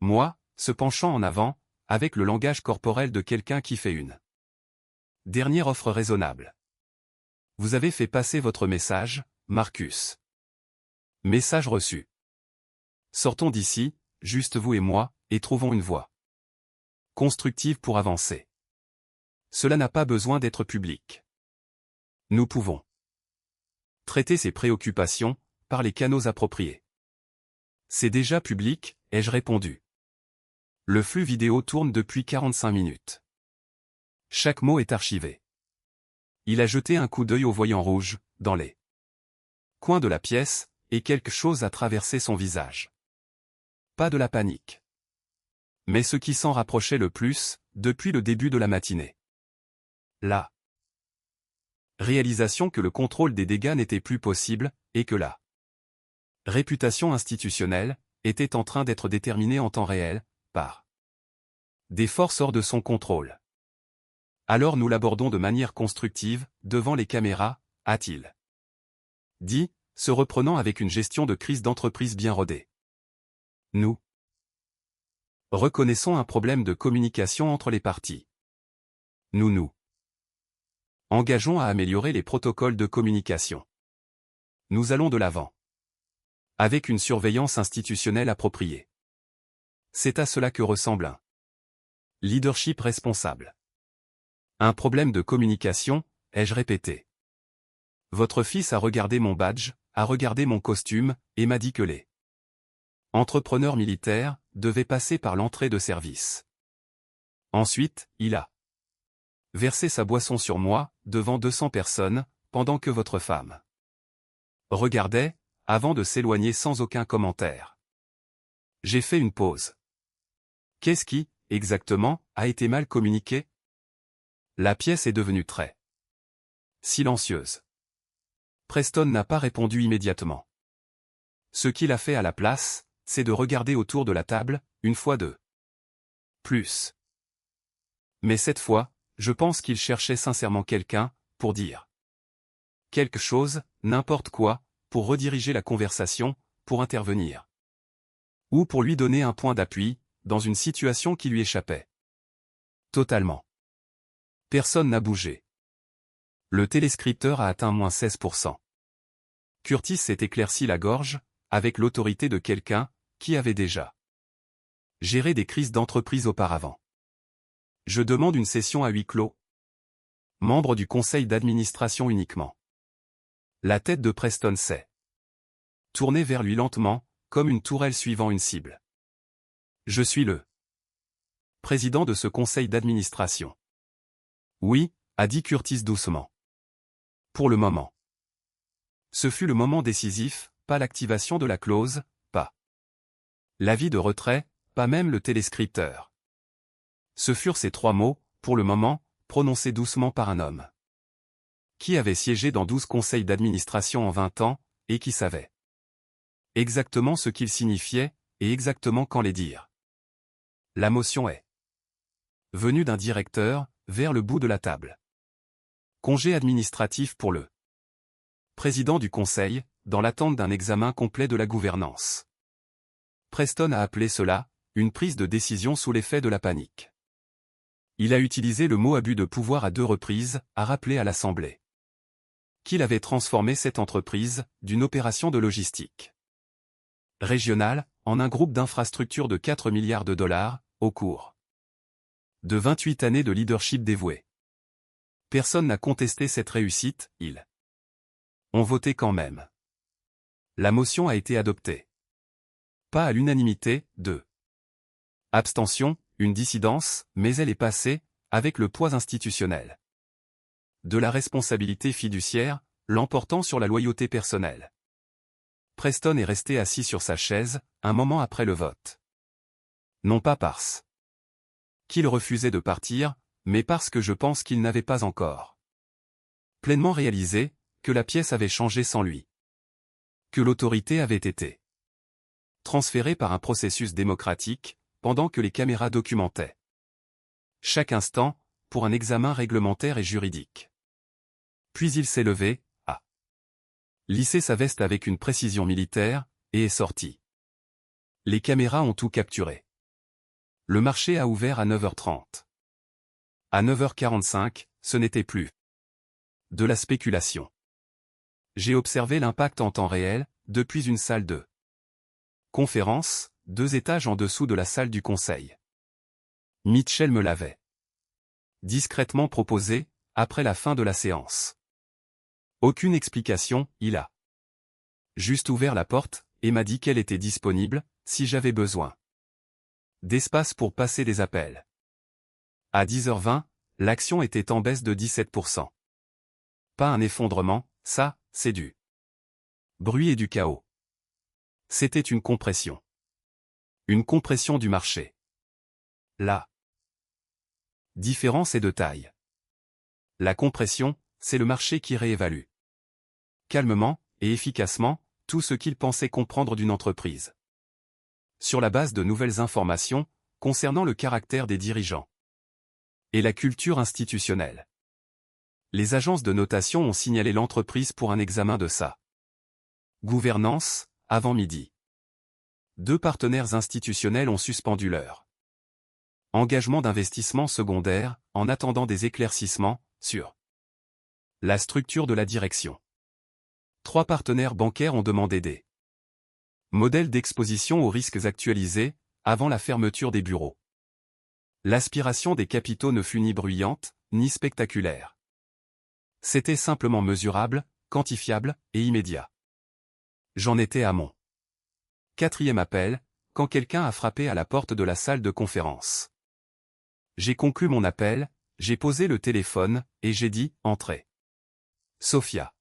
moi, se penchant en avant, avec le langage corporel de quelqu'un qui fait une dernière offre raisonnable. Vous avez fait passer votre message, Marcus. Message reçu. Sortons d'ici, juste vous et moi, et trouvons une voie constructive pour avancer. Cela n'a pas besoin d'être public. Nous pouvons traiter ces préoccupations par les canaux appropriés. C'est déjà public, ai-je répondu. Le flux vidéo tourne depuis 45 minutes. Chaque mot est archivé. Il a jeté un coup d'œil au voyant rouge, dans les coins de la pièce, et quelque chose a traversé son visage. Pas de la panique. Mais ce qui s'en rapprochait le plus, depuis le début de la matinée. La réalisation que le contrôle des dégâts n'était plus possible, et que la réputation institutionnelle était en train d'être déterminée en temps réel, par des forces hors de son contrôle. Alors nous l'abordons de manière constructive, devant les caméras, a-t-il dit, se reprenant avec une gestion de crise d'entreprise bien rodée. Nous reconnaissons un problème de communication entre les parties. Nous engageons à améliorer les protocoles de communication. Nous allons de l'avant. Avec une surveillance institutionnelle appropriée. C'est à cela que ressemble un leadership responsable. Un problème de communication, ai-je répété. Votre fils a regardé mon badge, a regardé mon costume, et m'a dit que les entrepreneurs militaires devaient passer par l'entrée de service. Ensuite, il a versé sa boisson sur moi, devant 200 personnes, pendant que votre femme regardait, avant de s'éloigner sans aucun commentaire. J'ai fait une pause. Qu'est-ce qui, exactement, a été mal communiqué? La pièce est devenue très silencieuse. Preston n'a pas répondu immédiatement. Ce qu'il a fait à la place, c'est de regarder autour de la table, une fois de plus. Mais cette fois, je pense qu'il cherchait sincèrement quelqu'un, pour dire quelque chose, n'importe quoi, pour rediriger la conversation, pour intervenir. Ou pour lui donner un point d'appui, dans une situation qui lui échappait. Totalement. Personne n'a bougé. Le téléscripteur a atteint moins 16%. Curtis s'est éclairci la gorge, avec l'autorité de quelqu'un, qui avait déjà géré des crises d'entreprise auparavant. Je demande une session à huis clos. Membre du conseil d'administration uniquement. La tête de Preston s'est tournée vers lui lentement, comme une tourelle suivant une cible. Je suis le président de ce conseil d'administration. Oui, a dit Curtis doucement. Pour le moment. Ce fut le moment décisif, pas l'activation de la clause, pas l'avis de retrait, pas même le téléscripteur. Ce furent ces 3 mots, pour le moment, prononcés doucement par un homme qui avait siégé dans 12 conseils d'administration en 20 ans, et qui savait exactement ce qu'ils signifiaient, et exactement quand les dire. La motion est venue d'un directeur, vers le bout de la table. Congé administratif pour le président du conseil, dans l'attente d'un examen complet de la gouvernance. Preston a appelé cela une prise de décision sous l'effet de la panique. Il a utilisé le mot abus de pouvoir à 2 reprises, a rappelé à l'Assemblée. qu'il avait transformé cette entreprise d'une opération de logistique régionale en un groupe d'infrastructures de 4 milliards de dollars, au cours de 28 années de leadership dévoué. Personne n'a contesté cette réussite, ils ont voté quand même. La motion a été adoptée. Pas à l'unanimité, 2 abstentions, une dissidence, mais elle est passée, avec le poids institutionnel de la responsabilité fiduciaire, l'emportant sur la loyauté personnelle. Preston est resté assis sur sa chaise, un moment après le vote. Non pas parce qu'il refusait de partir, mais parce que je pense qu'il n'avait pas encore pleinement réalisé que la pièce avait changé sans lui. Que l'autorité avait été transférée par un processus démocratique, pendant que les caméras documentaient chaque instant, pour un examen réglementaire et juridique. Puis il s'est levé, a lissé sa veste avec une précision militaire, et est sorti. Les caméras ont tout capturé. Le marché a ouvert à 9h30. À 9h45, ce n'était plus de la spéculation. J'ai observé l'impact en temps réel, depuis une salle de conférence, 2 étages en dessous de la salle du conseil. Mitchell me l'avait discrètement proposé, après la fin de la séance. Aucune explication, il a juste ouvert la porte, et m'a dit qu'elle était disponible, si j'avais besoin d'espace pour passer des appels. À 10h20, l'action était en baisse de 17%. Pas un effondrement, ça, c'est du bruit et du chaos. C'était une compression. Une compression du marché. La différence est de taille. La compression, c'est le marché qui réévalue calmement et efficacement tout ce qu'il pensait comprendre d'une entreprise, sur la base de nouvelles informations concernant le caractère des dirigeants et la culture institutionnelle. Les agences de notation ont signalé l'entreprise pour un examen de sa gouvernance, avant midi. 2 partenaires institutionnels ont suspendu leur engagement d'investissement secondaire, en attendant des éclaircissements sur la structure de la direction. 3 partenaires bancaires ont demandé des modèles d'exposition aux risques actualisés, avant la fermeture des bureaux. L'aspiration des capitaux ne fut ni bruyante, ni spectaculaire. C'était simplement mesurable, quantifiable, et immédiat. J'en étais à mon 4e appel, quand quelqu'un a frappé à la porte de la salle de conférence. J'ai conclu mon appel, j'ai posé le téléphone, et j'ai dit « Entrez ». Sophia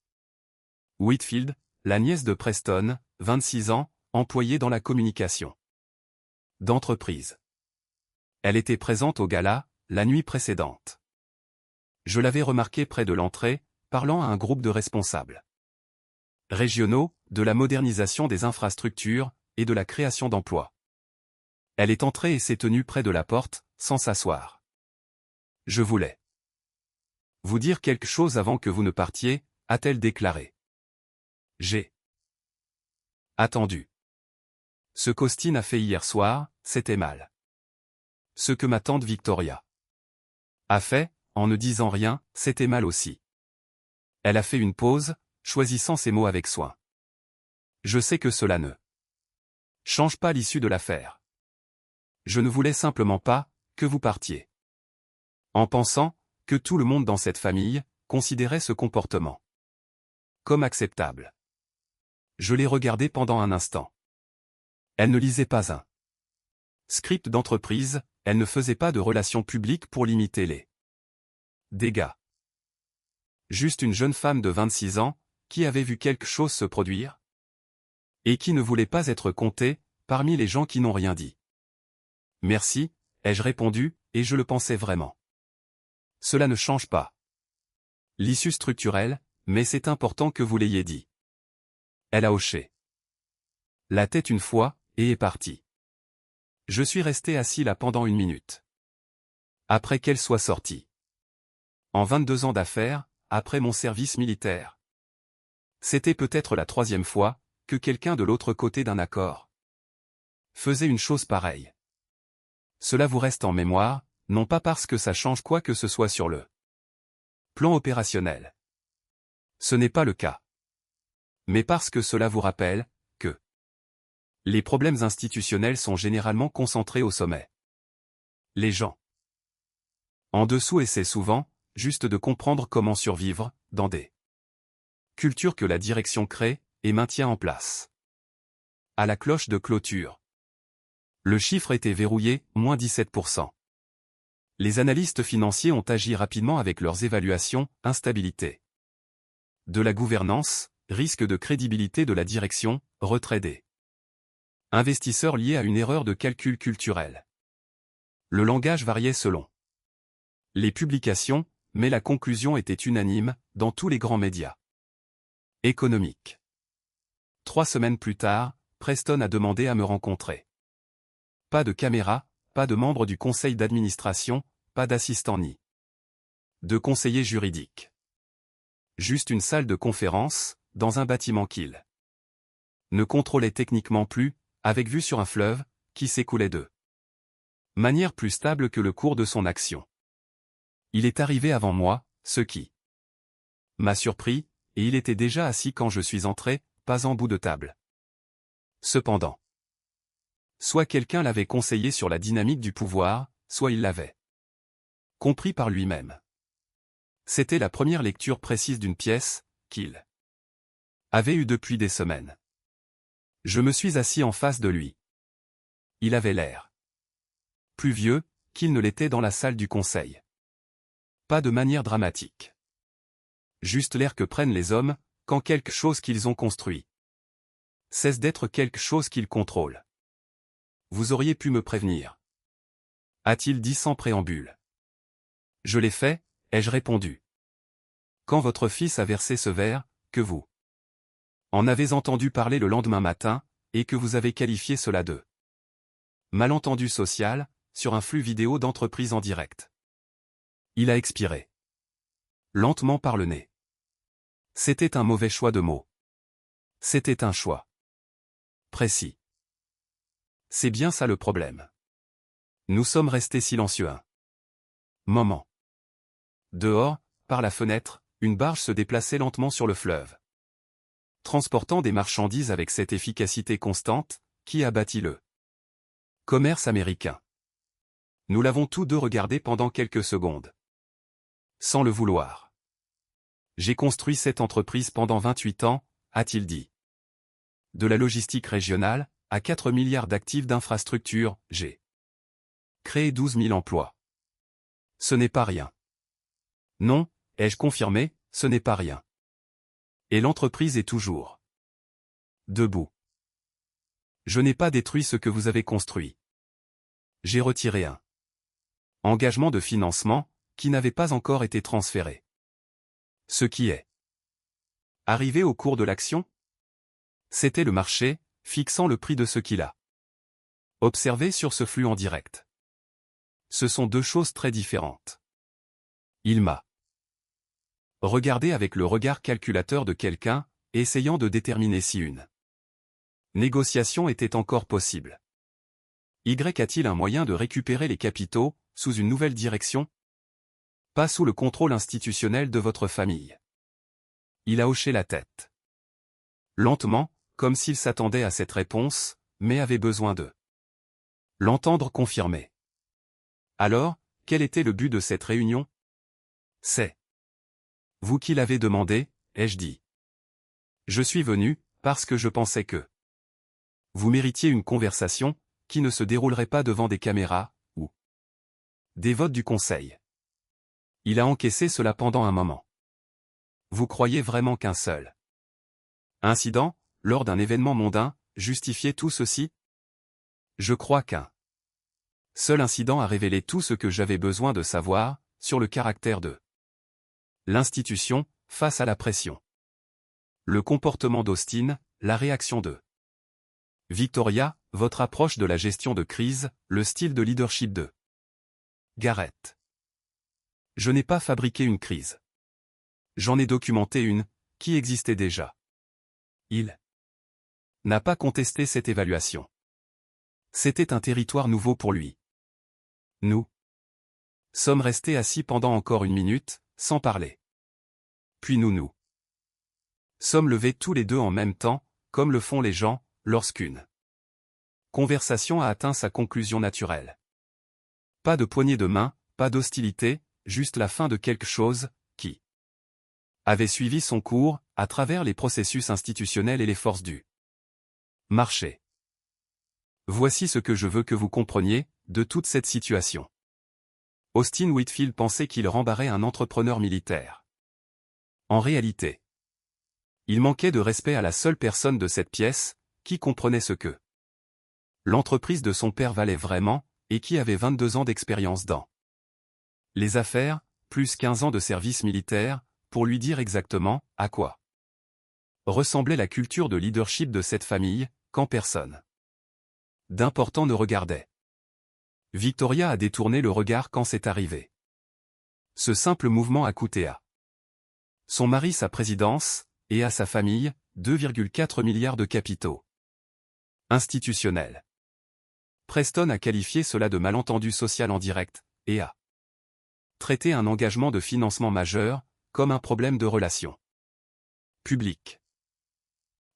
Whitfield, la nièce de Preston, 26 ans, employée dans la communication d'entreprise. Elle était présente au gala, la nuit précédente. Je l'avais remarquée près de l'entrée, parlant à un groupe de responsables régionaux, de la modernisation des infrastructures, et de la création d'emplois. Elle est entrée et s'est tenue près de la porte, sans s'asseoir. Je voulais vous dire quelque chose avant que vous ne partiez, a-t-elle déclaré. J'ai attendu. Ce qu'Austin a fait hier soir, c'était mal. Ce que ma tante Victoria a fait, en ne disant rien, c'était mal aussi. Elle a fait une pause, choisissant ses mots avec soin. Je sais que cela ne change pas l'issue de l'affaire. Je ne voulais simplement pas que vous partiez. En pensant que tout le monde dans cette famille considérait ce comportement comme acceptable. Je l'ai regardée pendant un instant. Elle ne lisait pas un script d'entreprise, elle ne faisait pas de relations publiques pour limiter les dégâts. Juste une jeune femme de 26 ans, qui avait vu quelque chose se produire et qui ne voulait pas être comptée parmi les gens qui n'ont rien dit. Merci, ai-je répondu, et je le pensais vraiment. Cela ne change pas l'issue structurelle, mais c'est important que vous l'ayez dit. Elle a hoché la tête une fois, et est partie. Je suis resté assis là pendant 1 minute. Après qu'elle soit sortie. En 22 ans d'affaires, après mon service militaire. C'était peut-être la 3e fois que quelqu'un de l'autre côté d'un accord faisait une chose pareille. Cela vous reste en mémoire, non pas parce que ça change quoi que ce soit sur le plan opérationnel. Ce n'est pas le cas. Mais parce que cela vous rappelle que les problèmes institutionnels sont généralement concentrés au sommet. Les gens en dessous essaient souvent, juste de comprendre comment survivre, dans des cultures que la direction crée et maintient en place. À la cloche de clôture. Le chiffre était verrouillé, moins 17%. Les analystes financiers ont agi rapidement avec leurs évaluations, instabilité de la gouvernance, risque de crédibilité de la direction, retrait des investisseurs liés à une erreur de calcul culturel. Le langage variait selon les publications, mais la conclusion était unanime, dans tous les grands médias économiques. 3 semaines plus tard, Preston a demandé à me rencontrer. Pas de caméra, pas de membre du conseil d'administration, pas d'assistant ni de conseiller juridique. Juste une salle de conférence, dans un bâtiment qu'il ne contrôlait techniquement plus, avec vue sur un fleuve, qui s'écoulait de manière plus stable que le cours de son action. Il est arrivé avant moi, ce qui m'a surpris, et il était déjà assis quand je suis entré, pas en bout de table. Cependant, soit quelqu'un l'avait conseillé sur la dynamique du pouvoir, soit il l'avait compris par lui-même. C'était la première lecture précise d'une pièce, qu'il avait eue depuis des semaines. Je me suis assis en face de lui. Il avait l'air plus vieux qu'il ne l'était dans la salle du conseil. Pas de manière dramatique. Juste l'air que prennent les hommes, quand quelque chose qu'ils ont construit cesse d'être quelque chose qu'ils contrôlent. Vous auriez pu me prévenir, a-t-il dit sans préambule. Je l'ai fait, ai-je répondu. Quand votre fils a versé ce verre, que vous en avez entendu parler le lendemain matin, et que vous avez qualifié cela de malentendu social, sur un flux vidéo d'entreprise en direct. Il a expiré lentement par le nez. C'était un mauvais choix de mots. C'était un choix précis. C'est bien ça le problème. Nous sommes restés silencieux un moment. Dehors, par la fenêtre, une barge se déplaçait lentement sur le fleuve, transportant des marchandises avec cette efficacité constante, qui a bâti le commerce américain. Nous l'avons tous deux regardé pendant quelques secondes. Sans le vouloir. J'ai construit cette entreprise pendant 28 ans, a-t-il dit. De la logistique régionale, à 4 milliards d'actifs d'infrastructures, j'ai créé 12 000 emplois. Ce n'est pas rien. Non, ai-je confirmé, ce n'est pas rien. Et l'entreprise est toujours debout. Je n'ai pas détruit ce que vous avez construit. J'ai retiré un engagement de financement, qui n'avait pas encore été transféré. Ce qui est arrivé au cours de l'action, c'était le marché, fixant le prix de ce qu'il a observé sur ce flux en direct. Ce sont deux choses très différentes. Il m'a regardé avec le regard calculateur de quelqu'un, essayant de déterminer si une négociation était encore possible. Y a-t-il un moyen de récupérer les capitaux, sous une nouvelle direction? Pas sous le contrôle institutionnel de votre famille. Il a hoché la tête. Lentement, comme s'il s'attendait à cette réponse, mais avait besoin de l'entendre confirmer. Alors, quel était le but de cette réunion? C'est vous qui l'avez demandé, ai-je dit. Je suis venu, parce que je pensais que vous méritiez une conversation, qui ne se déroulerait pas devant des caméras, ou des votes du conseil. Il a encaissé cela pendant un moment. Vous croyez vraiment qu'un seul incident, lors d'un événement mondain, justifiait tout ceci? Je crois qu'un seul incident a révélé tout ce que j'avais besoin de savoir, sur le caractère de l'institution, face à la pression. Le comportement d'Austin, la réaction de Victoria, votre approche de la gestion de crise, le style de leadership de Garrett. Je n'ai pas fabriqué une crise. J'en ai documenté une, qui existait déjà. Il n'a pas contesté cette évaluation. C'était un territoire nouveau pour lui. Nous sommes restés assis pendant encore une minute, sans parler. Puis nous Sommes levés tous les deux en même temps, comme le font les gens, lorsqu'une conversation a atteint sa conclusion naturelle. Pas de poignée de main, pas d'hostilité, juste la fin de quelque chose, qui avait suivi son cours, à travers les processus institutionnels et les forces du marché. Voici ce que je veux que vous compreniez, de toute cette situation. Austin Whitfield pensait qu'il rembarrait un entrepreneur militaire. En réalité, il manquait de respect à la seule personne de cette pièce, qui comprenait ce que l'entreprise de son père valait vraiment, et qui avait 22 ans d'expérience dans les affaires, plus 15 ans de service militaire, pour lui dire exactement à quoi ressemblait la culture de leadership de cette famille, quand personne d'important ne regardait. Victoria a détourné le regard quand c'est arrivé. Ce simple mouvement a coûté à son mari sa présidence, et à sa famille, 2,4 milliards de capitaux institutionnels. Preston a qualifié cela de malentendu social en direct, et a traité un engagement de financement majeur, comme un problème de relations publiques.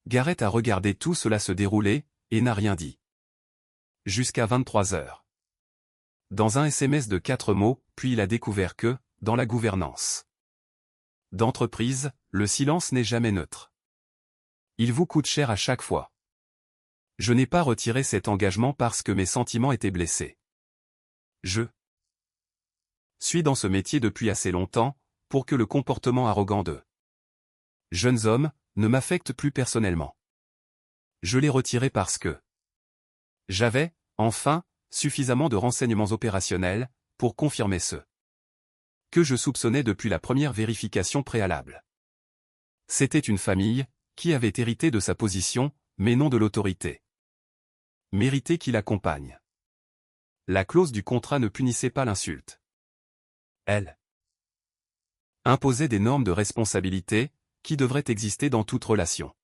Garrett a regardé tout cela se dérouler, et n'a rien dit. Jusqu'à 23 heures. Dans un SMS de 4 mots, puis il a découvert que, dans la gouvernance d'entreprise, le silence n'est jamais neutre. Il vous coûte cher à chaque fois. Je n'ai pas retiré cet engagement parce que mes sentiments étaient blessés. Je suis dans ce métier depuis assez longtemps, pour que le comportement arrogant de jeunes hommes ne m'affecte plus personnellement. Je l'ai retiré parce que j'avais, enfin, suffisamment de renseignements opérationnels pour confirmer ce que je soupçonnais depuis la première vérification préalable. C'était une famille qui avait hérité de sa position, mais non de l'autorité méritée qui l'accompagne. La clause du contrat ne punissait pas l'insulte. Elle imposait des normes de responsabilité qui devraient exister dans toute relation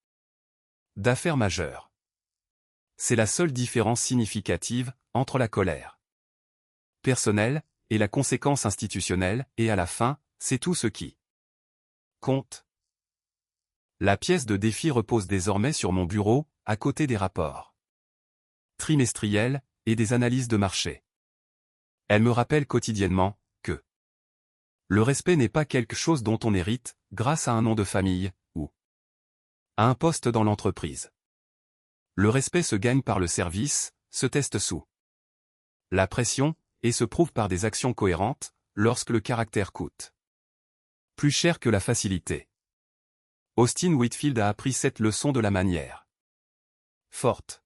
d'affaires majeure. C'est la seule différence significative entre la colère personnelle et la conséquence institutionnelle, et à la fin, c'est tout ce qui compte. La pièce de défi repose désormais sur mon bureau, à côté des rapports trimestriels et des analyses de marché. Elle me rappelle quotidiennement que le respect n'est pas quelque chose dont on hérite, grâce à un nom de famille, ou à un poste dans l'entreprise. Le respect se gagne par le service, se teste sous la pression, et se prouve par des actions cohérentes, lorsque le caractère coûte plus cher que la facilité. Austin Whitfield a appris cette leçon de la manière forte.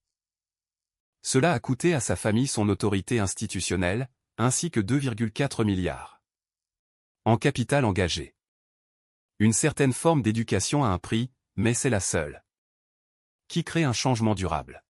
Cela a coûté à sa famille son autorité institutionnelle, ainsi que 2,4 milliards en capital engagé. Une certaine forme d'éducation a un prix, mais c'est la seule qui crée un changement durable.